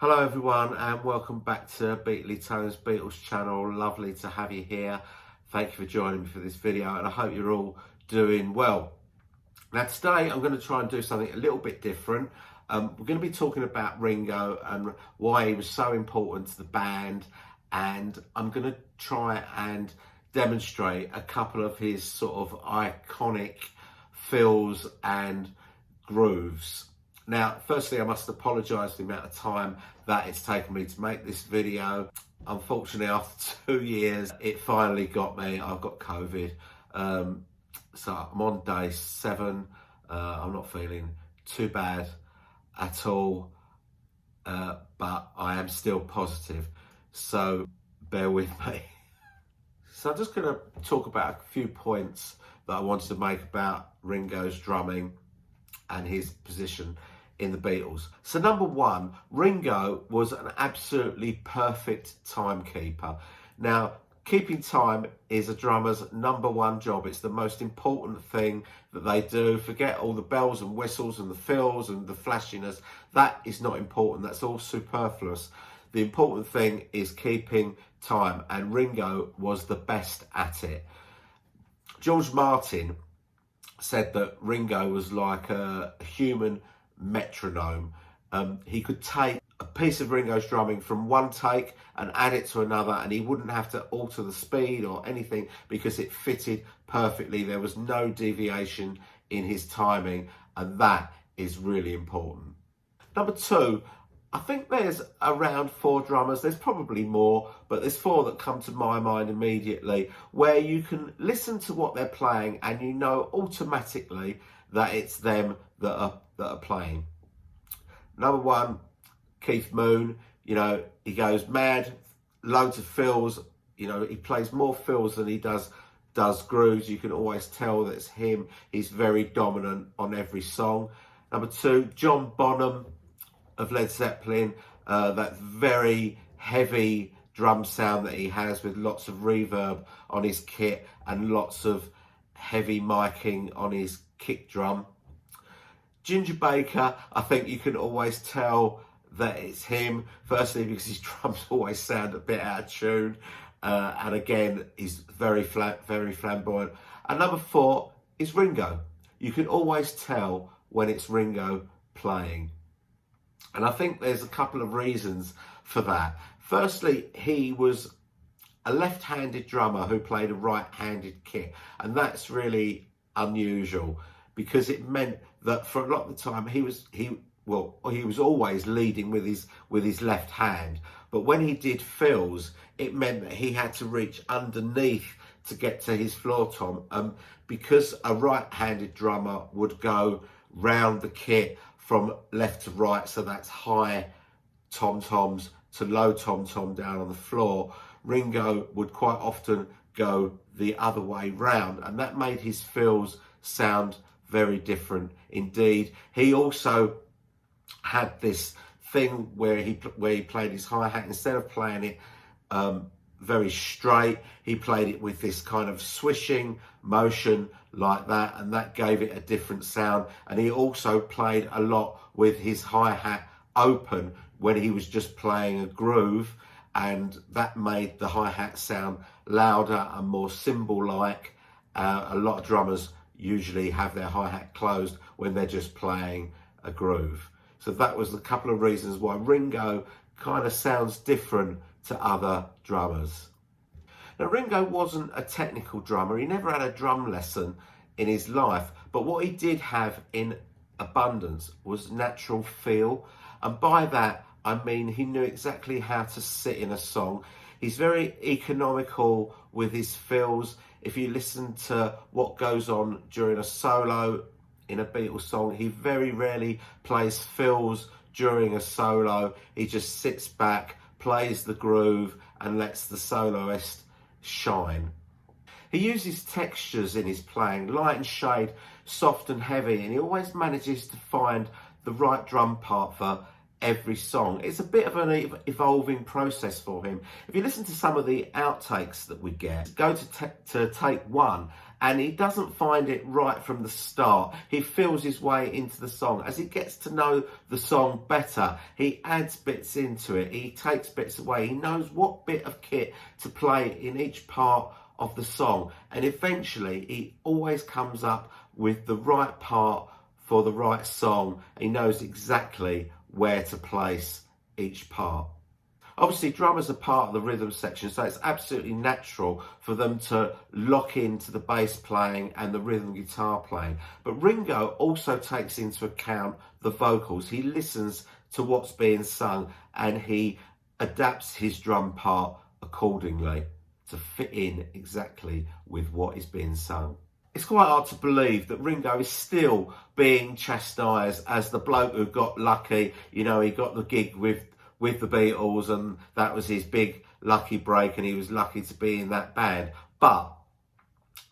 Hello everyone and welcome back to Beatly Tone's Beatles channel. Lovely to have you here. Thank you for joining me for this video and I hope you're all doing well. Now today I'm going to try and do something a little bit different. We're going to be talking about Ringo and why he was so important to the band, and I'm going to try and demonstrate a couple of his sort of iconic fills and grooves. Now, firstly, I must apologise for the amount of time that it's taken me to make this video. Unfortunately, after 2 years, it finally got me. I've got COVID. So I'm on day 7. I'm not feeling too bad at all, but I am still positive. So bear with me. So I'm just going to talk about a few points that I wanted to make about Ringo's drumming and his position in the Beatles. So number one, Ringo was an absolutely perfect timekeeper. Now, keeping time is a drummer's number one job. It's the most important thing that they do. Forget all the bells and whistles and the fills and the flashiness. That is not important. That's all superfluous. The important thing is keeping time, and Ringo was the best at it. George Martin said that Ringo was like a human metronome. He could take a piece of Ringo's drumming from one take and add it to another, and he wouldn't have to alter the speed or anything because it fitted perfectly. There was no deviation in his timing, and that is really important. Number two, I think there's around 4 drummers, there's probably more, but there's 4 that come to my mind immediately, where you can listen to what they're playing and you know automatically that it's them that are playing. Number 1, Keith Moon. You know, he goes mad, loads of fills. You know, he plays more fills than he does grooves. You can always tell that it's him. He's very dominant on every song. Number 2, John Bonham of Led Zeppelin. That very heavy drum sound that he has with lots of reverb on his kit and lots of heavy miking on his kick drum. Ginger Baker, I think you can always tell that it's him, firstly because his drums always sound a bit out of tune, and again he's very flamboyant. And number 4 is Ringo. You can always tell when it's Ringo playing, and I think there's a couple of reasons for that. Firstly, he was a left-handed drummer who played a right-handed kit, and that's really unusual because it meant that for a lot of the time he was always leading with his left hand, but when he did fills, it meant that he had to reach underneath to get to his floor tom, because a right-handed drummer would go round the kit from left to right, so that's high tom-toms to low tom-tom down on the floor. Ringo would quite often go the other way round, and that made his fills sound very different indeed. He also had this thing where he played his hi-hat, instead of playing it very straight, he played it with this kind of swishing motion like that, and that gave it a different sound. And he also played a lot with his hi-hat open when he was just playing a groove, and that made the hi-hat sound louder and more cymbal-like. A lot of drummers usually have their hi-hat closed when they're just playing a groove. So that was a couple of reasons why Ringo kind of sounds different to other drummers. Now, Ringo wasn't a technical drummer. He never had a drum lesson in his life, but what he did have in abundance was natural feel. And by that, I mean he knew exactly how to sit in a song. He's very economical with his fills. If you listen to what goes on during a solo in a Beatles song, he very rarely plays fills during a solo. He just sits back, plays the groove, and lets the soloist shine. He uses textures in his playing, light and shade, soft and heavy, and he always manages to find the right drum part for every song. It's a bit of an evolving process for him. If you listen to some of the outtakes that we get, go to take 1, and he doesn't find it right from the start. He feels his way into the song. As he gets to know the song better, he adds bits into it, he takes bits away, he knows what bit of kit to play in each part of the song, and eventually he always comes up with the right part for the right song. He knows exactly where to place each part. Obviously, drummers are part of the rhythm section, so it's absolutely natural for them to lock into the bass playing and the rhythm guitar playing. But Ringo also takes into account the vocals. He listens to what's being sung and he adapts his drum part accordingly to fit in exactly with what is being sung. It's quite hard to believe that Ringo is still being chastised as the bloke who got lucky. You know, he got the gig with the Beatles and that was his big lucky break and he was lucky to be in that band. But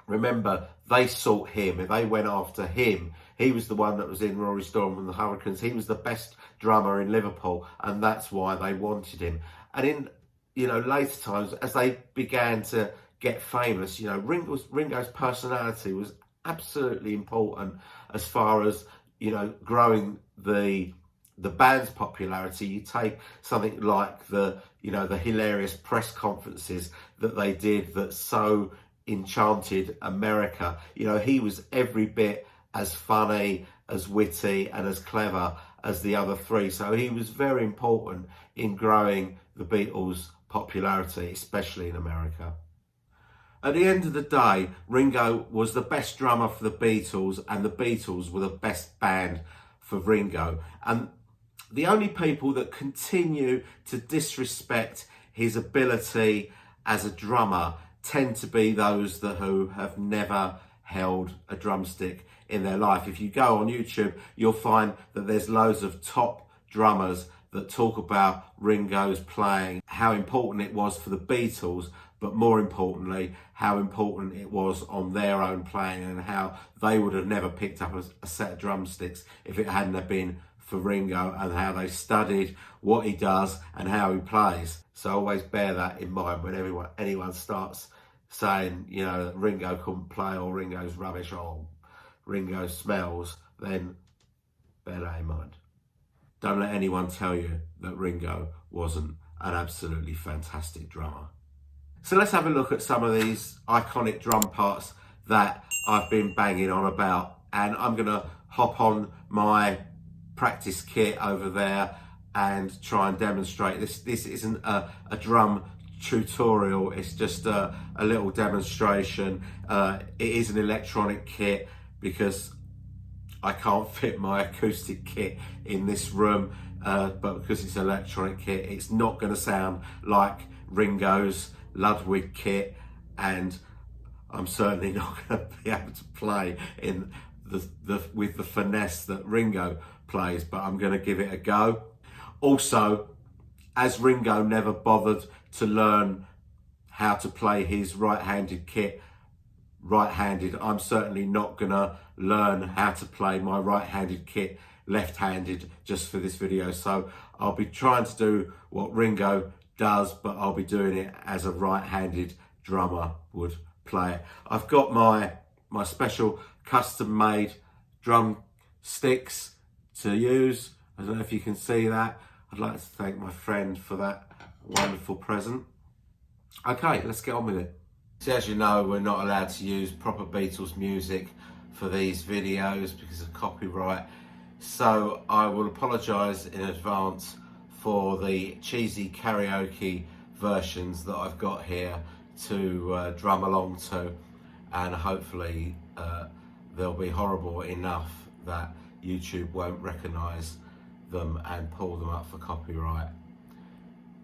remember, they sought him, they went after him. He was the one that was in Rory Storm and the Hurricanes. He was the best drummer in Liverpool and that's why they wanted him. And in, you know, later times, as they began to get famous, you know, Ringo's personality was absolutely important as far as, you know, growing the band's popularity. You take something like the hilarious press conferences that they did that so enchanted America. You know, he was every bit as funny, as witty and as clever as the other three. So he was very important in growing the Beatles' popularity, especially in America. At the end of the day, Ringo was the best drummer for the Beatles and the Beatles were the best band for Ringo. And the only people that continue to disrespect his ability as a drummer tend to be those who have never held a drumstick in their life. If you go on YouTube, you'll find that there's loads of top drummers that talk about Ringo's playing, how important it was for the Beatles, but more importantly, how important it was on their own playing and how they would have never picked up a set of drumsticks if it hadn't have been for Ringo, and how they studied what he does and how he plays. So always bear that in mind when anyone starts saying, you know, that Ringo couldn't play or Ringo's rubbish or Ringo smells, then bear that in mind. Don't let anyone tell you that Ringo wasn't an absolutely fantastic drummer. So let's have a look at some of these iconic drum parts that I've been banging on about, and I'm gonna hop on my practice kit over there and try and demonstrate this. This isn't a drum tutorial, it's just a little demonstration. It is an electronic kit because I can't fit my acoustic kit in this room, but because it's an electronic kit, it's not going to sound like Ringo's Ludwig kit, and I'm certainly not going to be able to play in with the finesse that Ringo plays, but I'm going to give it a go. Also, as Ringo never bothered to learn how to play his right-handed kit right-handed, I'm certainly not going to learn how to play my right-handed kit left-handed just for this video. So I'll be trying to do what Ringo does, but I'll be doing it as a right-handed drummer would play it. I've got my special custom-made drum sticks to use. I don't know if you can see that. I'd like to thank my friend for that wonderful present. Okay, let's get on with it. So as you know, we're not allowed to use proper Beatles music for these videos because of copyright. So I will apologise in advance for the cheesy karaoke versions that I've got here to drum along to, and hopefully they'll be horrible enough that YouTube won't recognise them and pull them up for copyright.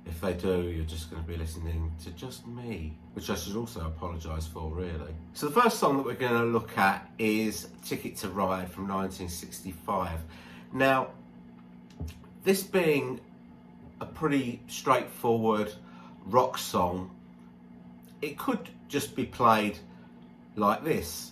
If they do, you're just going to be listening to just me, which I should also apologise for, really. So the first song that we're going to look at is Ticket to Ride from 1965. Now, this being a pretty straightforward rock song, it could just be played like this.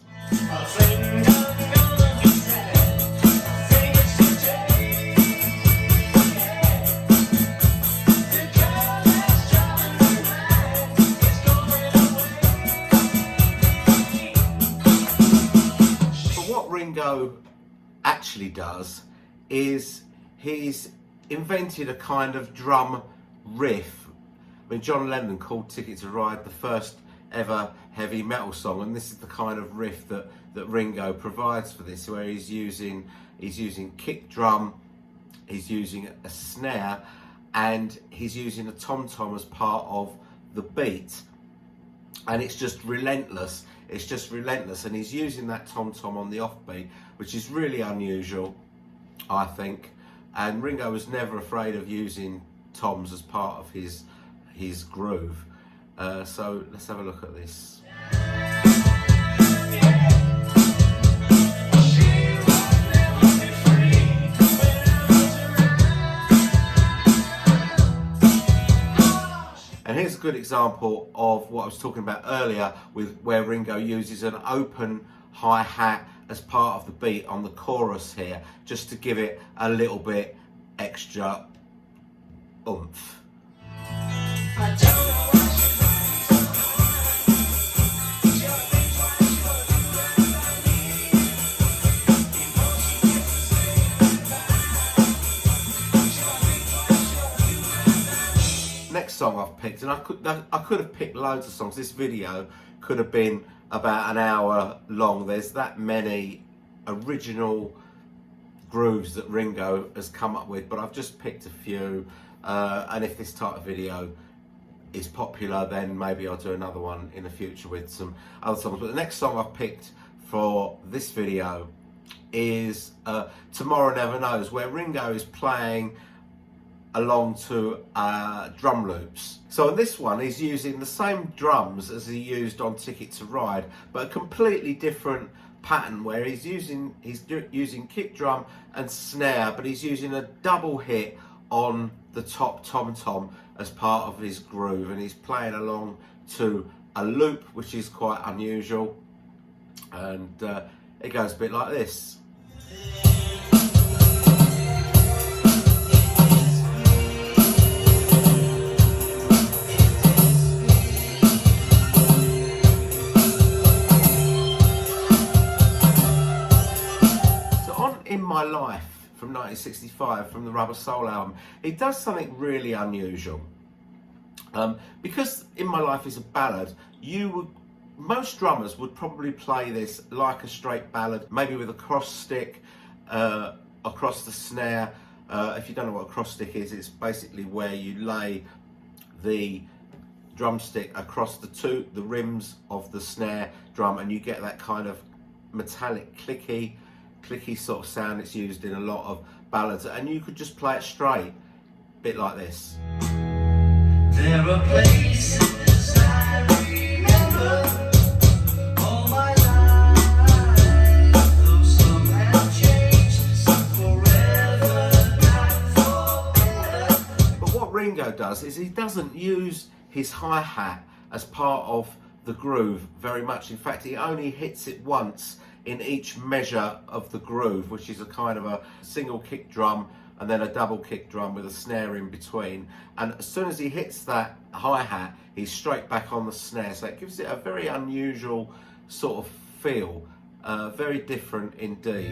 Ringo actually does is he's invented a kind of drum riff. I mean, John Lennon called Ticket to Ride the first ever heavy metal song, and this is the kind of riff that Ringo provides for this, where he's using kick drum, he's using a snare, and he's using a tom-tom as part of the beat, and it's just relentless. It's just relentless, and he's using that tom-tom on the offbeat, which is really unusual, I think. And Ringo was never afraid of using toms as part of his groove. So let's have a look at this. And here's a good example of what I was talking about earlier, with where Ringo uses an open hi-hat as part of the beat on the chorus here, just to give it a little bit extra oomph. Next song I've picked, and I could have picked loads of songs. This video could have been about an hour long. There's that many original grooves that Ringo has come up with, but I've just picked a few. And if this type of video is popular, then maybe I'll do another one in the future with some other songs. But the next song I've picked for this video is Tomorrow Never Knows, where Ringo is playing along to drum loops. So on this one, he's using the same drums as he used on Ticket to Ride, but a completely different pattern, where he's using kick drum and snare, but he's using a double hit on the top tom-tom as part of his groove, and he's playing along to a loop, which is quite unusual, and it goes a bit like this. In My Life from 1965, from the Rubber Soul album, it does something really unusual. Because In My Life is a ballad, most drummers would probably play this like a straight ballad, maybe with a cross stick across the snare. If you don't know what a cross stick is, it's basically where you lay the drumstick across the rims of the snare drum, and you get that kind of metallic clicky sort of sound. It's used in a lot of ballads, and you could just play it straight, a bit like this. There are places I remember all my life, though some have changed, some forever, not forever. But what Ringo does is he doesn't use his hi-hat as part of the groove very much. In fact, he only hits it once in each measure of the groove, which is a kind of a single kick drum and then a double kick drum with a snare in between. And as soon as he hits that hi-hat, he's straight back on the snare. So it gives it a very unusual sort of feel, very different indeed.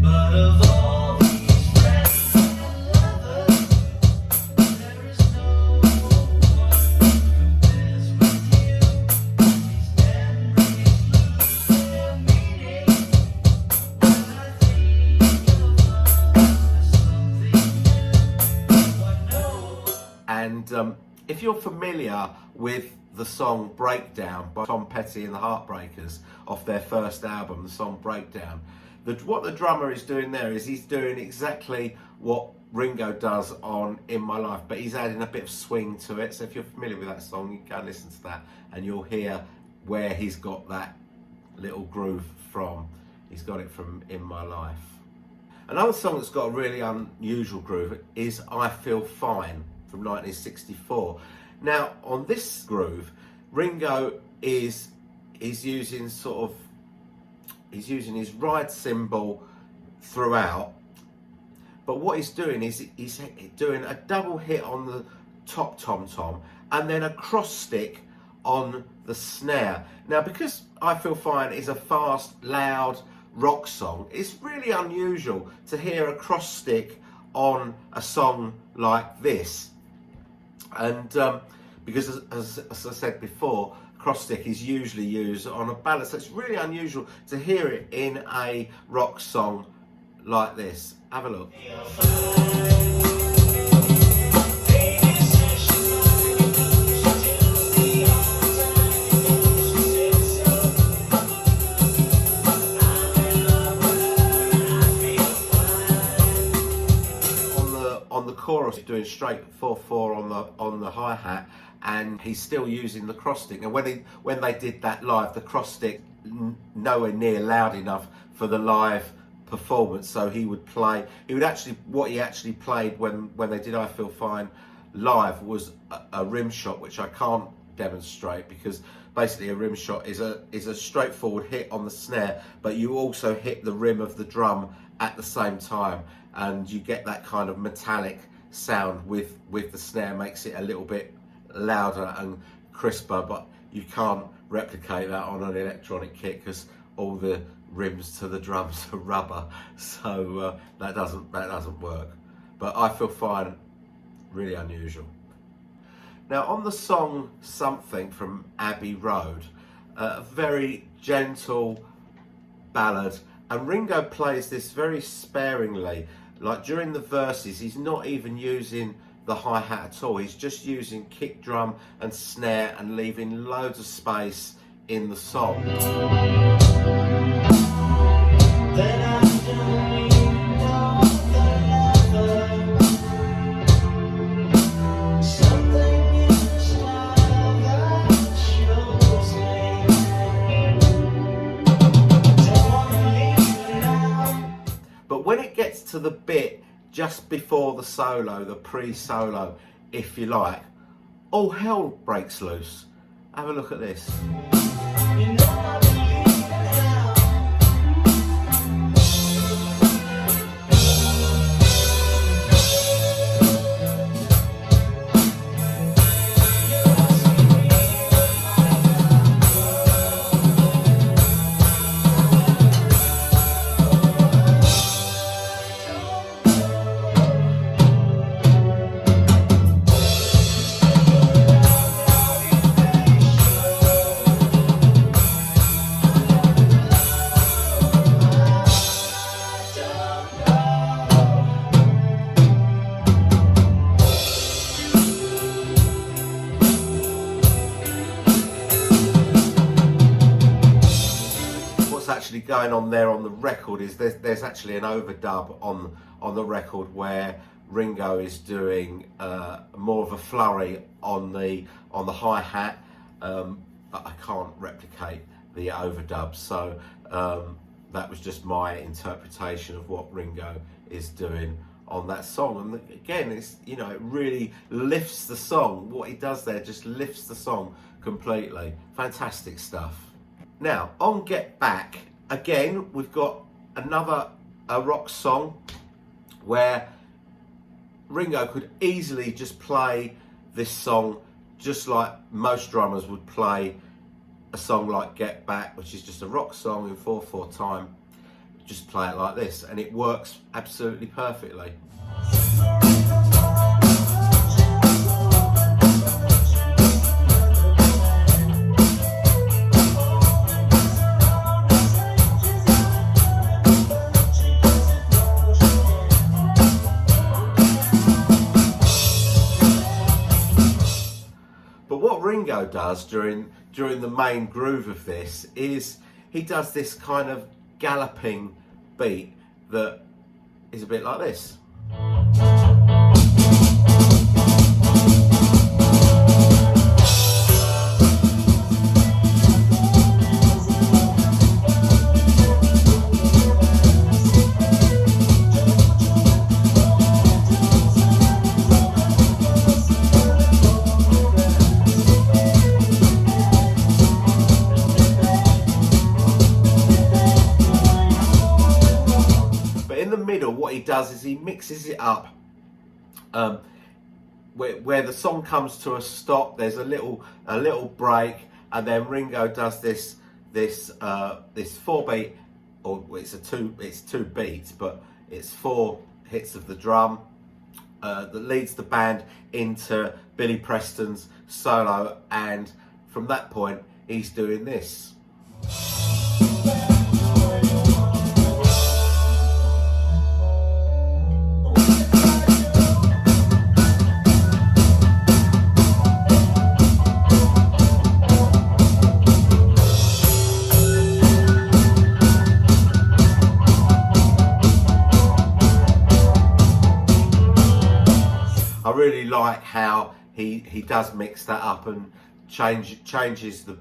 But of all these friends and lovers, there is no one compares with you. And if you're familiar with the song Breakdown by Tom Petty and the Heartbreakers off their first album, the song Breakdown, what the drummer is doing there is he's doing exactly what Ringo does on In My Life, but he's adding a bit of swing to it. So if you're familiar with that song, you can go and listen to that and you'll hear where he's got that little groove from. He's got it from In My Life. Another song that's got a really unusual groove is I Feel Fine from 1964. Now on this groove, Ringo is using his ride cymbal throughout, but what he's doing is he's doing a double hit on the top tom-tom and then a cross stick on the snare. Now, because I Feel Fine is a fast, loud rock song, it's really unusual to hear a cross stick on a song like this. And because as I said before, cross stick is usually used on a ballad, so it's really unusual to hear it in a rock song like this. Have a look. On the chorus, doing straight 4/4 on the hi-hat, and he's still using the cross stick. And when they did that live, the cross stick nowhere near loud enough for the live performance, so he would actually what he actually played when they did I Feel Fine live was a rim shot, which I can't demonstrate, because basically a rim shot is a straightforward hit on the snare, but you also hit the rim of the drum at the same time, and you get that kind of metallic sound with the snare. Makes it a little bit louder and crisper, but you can't replicate that on an electronic kit because all the rims to the drums are rubber, so that doesn't work. But I Feel Fine, really unusual. Now, on the song Something from Abbey Road, a very gentle ballad, and Ringo plays this very sparingly. Like during the verses, he's not even using the hi-hat at all. He's just using kick drum and snare and leaving loads of space in the song. But when it gets to the bit just before the solo, the pre-solo, if you like, all hell breaks loose. Have a look at this. Actually going on there on the record is there's actually an overdub on the record where Ringo is doing more of a flurry on the hi-hat, but I can't replicate the overdub, so that was just my interpretation of what Ringo is doing on that song. And again, it's, you know, it really lifts the song. What he does there just lifts the song completely. Fantastic stuff. Now, on Get Back, again, we've got a rock song where Ringo could easily just play this song just like most drummers would play a song like Get Back, which is just a rock song in 4/4 time. Just play it like this, and it works absolutely perfectly. What Ringo does during the main groove of this is he does this kind of galloping beat that is a bit like this. What he does is he mixes it up, where the song comes to a stop. There's a little break, and then Ringo does this 4-beat, or it's two beats, but it's 4 hits of the drum that leads the band into Billy Preston's solo, and from that point he's doing this. I really like how he does mix that up and changes the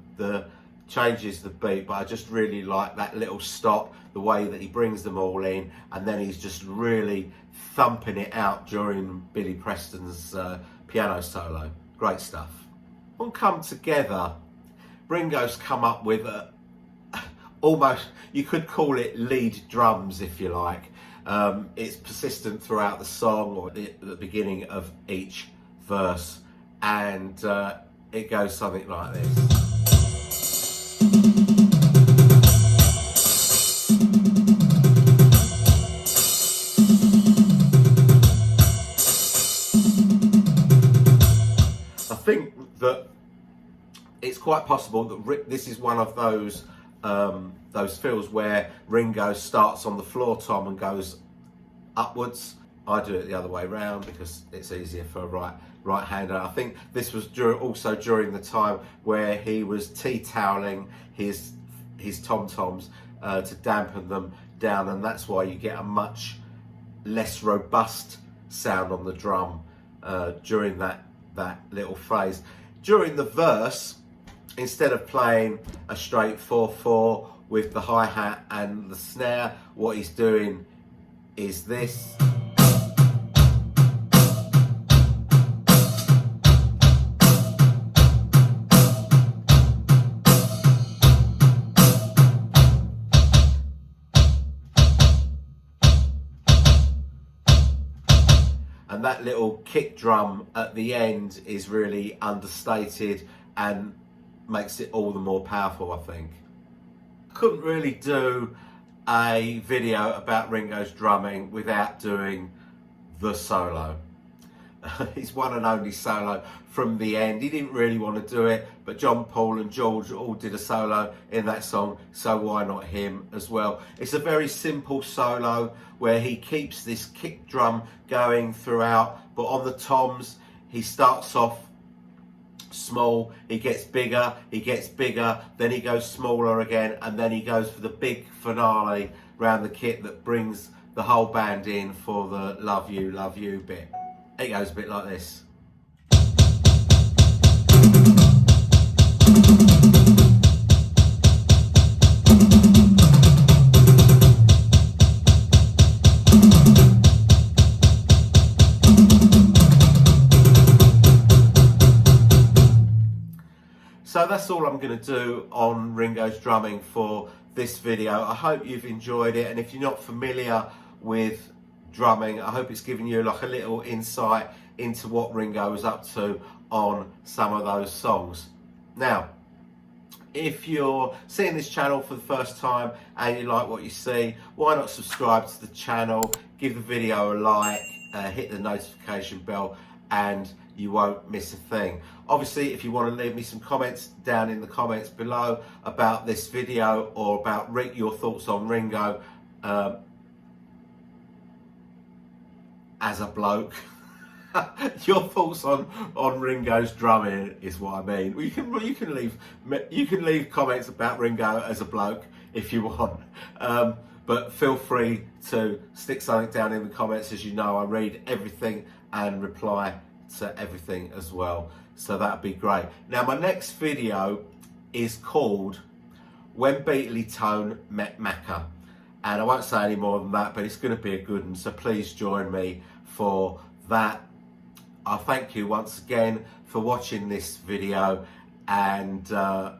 beat, but I just really like that little stop, the way that he brings them all in, and then he's just really thumping it out during Billy Preston's piano solo. Great stuff. On Come Together, Ringo's come up with almost, you could call it lead drums if you like. It's persistent throughout the song, or at the beginning of each verse, and it goes something like this. I think that it's quite possible that this is one of those fills where Ringo starts on the floor tom and goes upwards. I do it the other way around because it's easier for a right-hander. I think this was also during the time where he was tea-toweling his tom-toms to dampen them down, and that's why you get a much less robust sound on the drum during that little phrase. During the verse, instead of playing a straight 4/4 with the hi-hat and the snare, what he's doing is this. And that little kick drum at the end is really understated and makes it all the more powerful, I think. Couldn't really do a video about Ringo's drumming without doing the solo. His one and only solo from the end. He didn't really want to do it, but John, Paul and George all did a solo in that song, so why not him as well? It's a very simple solo where he keeps this kick drum going throughout, but on the toms he starts off small, he gets bigger, then he goes smaller again, and then he goes for the big finale round the kit that brings the whole band in for the love you bit. It goes a bit like this. So that's all I'm going to do on Ringo's drumming for this video. I hope you've enjoyed it, and if you're not familiar with drumming, I hope it's given you like a little insight into what Ringo was up to on some of those songs. Now, if you're seeing this channel for the first time and you like what you see, why not subscribe to the channel, give the video a like, hit the notification bell, and you won't miss a thing. Obviously, if you want to leave me some comments down in the comments below about this video, or about your thoughts on Ringo as a bloke, your thoughts on Ringo's drumming is what I mean. You can leave comments about Ringo as a bloke if you want, but feel free to stick something down in the comments. As you know, I read everything and reply to everything as well, so that'd be great. Now, my next video is called When Beatly Tone Met Macca, and I won't say any more than that, but it's going to be a good one, so please join me for that. I thank you once again for watching this video, and I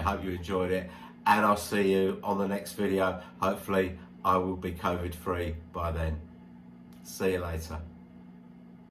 hope you enjoyed it, and I'll see you on the next video. Hopefully I will be COVID free by then. See you later.